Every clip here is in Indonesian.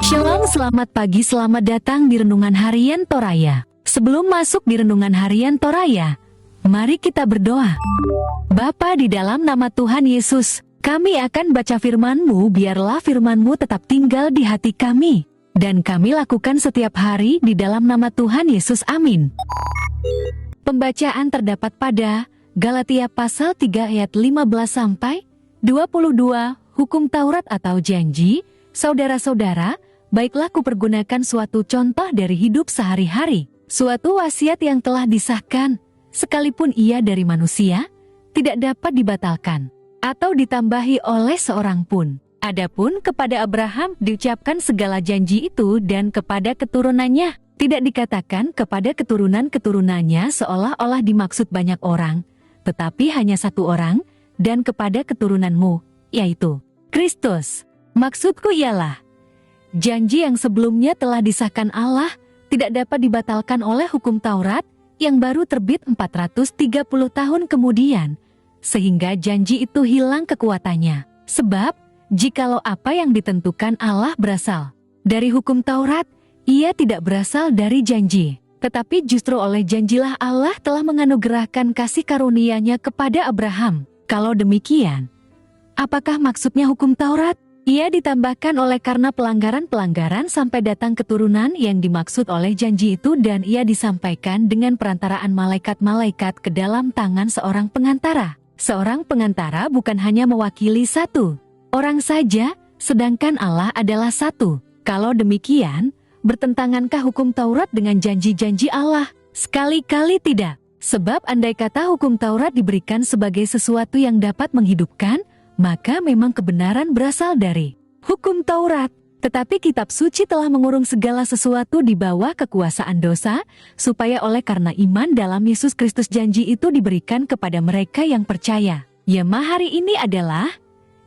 Shalom, selamat pagi, selamat datang di Renungan Harian Toraya. Sebelum masuk di Renungan Harian Toraya, mari kita berdoa. Bapa, di dalam nama Tuhan Yesus, kami akan baca firman-Mu, biarlah firman-Mu tetap tinggal di hati kami, dan kami lakukan setiap hari di dalam nama Tuhan Yesus, amin. Pembacaan terdapat pada Galatia pasal 3 ayat 15-22, hukum Taurat atau janji. Saudara-saudara, baiklah kupergunakan suatu contoh dari hidup sehari-hari, suatu wasiat yang telah disahkan, sekalipun ia dari manusia, tidak dapat dibatalkan atau ditambahi oleh seorang pun. Adapun kepada Abraham diucapkan segala janji itu dan kepada keturunannya, tidak dikatakan kepada keturunan-keturunannya seolah-olah dimaksud banyak orang, tetapi hanya satu orang, dan kepada keturunanmu, yaitu Kristus. Maksudku ialah, janji yang sebelumnya telah disahkan Allah tidak dapat dibatalkan oleh hukum Taurat yang baru terbit 430 tahun kemudian, sehingga janji itu hilang kekuatannya. Sebab, jikalau apa yang ditentukan Allah berasal dari hukum Taurat, ia tidak berasal dari janji. Tetapi justru oleh janjilah Allah telah menganugerahkan kasih karunia-Nya kepada Abraham. Kalau demikian, apakah maksudnya hukum Taurat? Ia ditambahkan oleh karena pelanggaran-pelanggaran sampai datang keturunan yang dimaksud oleh janji itu, dan ia disampaikan dengan perantaraan malaikat-malaikat ke dalam tangan seorang pengantara. Seorang pengantara bukan hanya mewakili satu orang saja, sedangkan Allah adalah satu. Kalau demikian, bertentangankah hukum Taurat dengan janji-janji Allah? Sekali-kali tidak. Sebab andai kata hukum Taurat diberikan sebagai sesuatu yang dapat menghidupkan, maka memang kebenaran berasal dari hukum Taurat. Tetapi kitab suci telah mengurung segala sesuatu di bawah kekuasaan dosa, supaya oleh karena iman dalam Yesus Kristus janji itu diberikan kepada mereka yang percaya. Yema hari ini adalah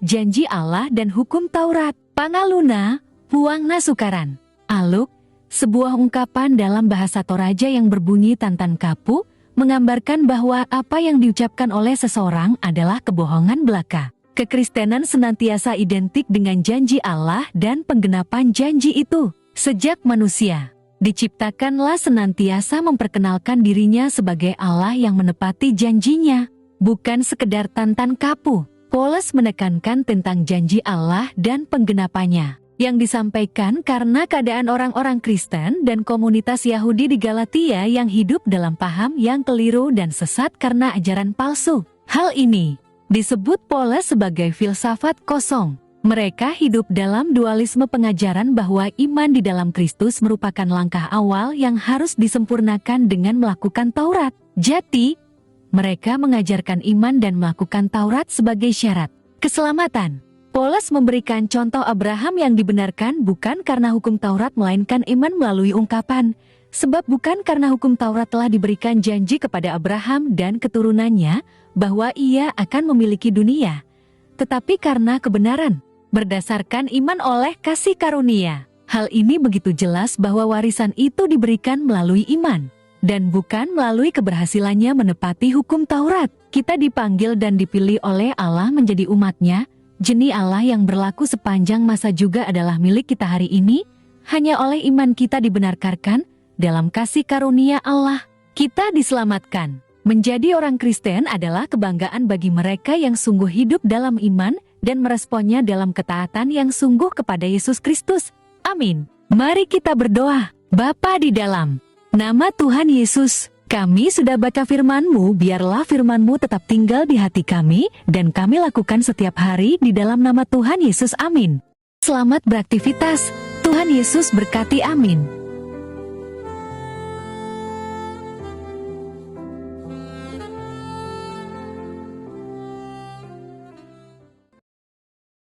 janji Allah dan hukum Taurat. Pangaluna, Puangna Sukaran. Aluk, sebuah ungkapan dalam bahasa Toraja yang berbunyi tantan kapu, menggambarkan bahwa apa yang diucapkan oleh seseorang adalah kebohongan belaka. Kekristenan senantiasa identik dengan janji Allah dan penggenapan janji itu. Sejak manusia diciptakanlah senantiasa memperkenalkan dirinya sebagai Allah yang menepati janjinya, bukan sekedar tantan kapu. Paulus menekankan tentang janji Allah dan penggenapannya yang disampaikan karena keadaan orang-orang Kristen dan komunitas Yahudi di Galatia yang hidup dalam paham yang keliru dan sesat karena ajaran palsu. Hal ini disebut Paulus sebagai filsafat kosong. Mereka hidup dalam dualisme pengajaran bahwa iman di dalam Kristus merupakan langkah awal yang harus disempurnakan dengan melakukan Taurat. Jati, mereka mengajarkan iman dan melakukan Taurat sebagai syarat keselamatan. Paulus memberikan contoh Abraham yang dibenarkan bukan karena hukum Taurat melainkan iman melalui ungkapan. Sebab bukan karena hukum Taurat telah diberikan janji kepada Abraham dan keturunannya bahwa ia akan memiliki dunia, tetapi karena kebenaran berdasarkan iman oleh kasih karunia. Hal ini begitu jelas bahwa warisan itu diberikan melalui iman, dan bukan melalui keberhasilannya menepati hukum Taurat. Kita dipanggil dan dipilih oleh Allah menjadi umat-Nya. Jenis Allah yang berlaku sepanjang masa juga adalah milik kita hari ini. Hanya oleh iman kita dibenarkan dalam kasih karunia Allah. Kita diselamatkan. Menjadi orang Kristen adalah kebanggaan bagi mereka yang sungguh hidup dalam iman dan meresponnya dalam ketaatan yang sungguh kepada Yesus Kristus. Amin. Mari kita berdoa. Bapa di dalam nama Tuhan Yesus, kami sudah baca firman-Mu, biarlah firman-Mu tetap tinggal di hati kami, dan kami lakukan setiap hari di dalam nama Tuhan Yesus. Amin. Selamat beraktivitas. Tuhan Yesus berkati. Amin.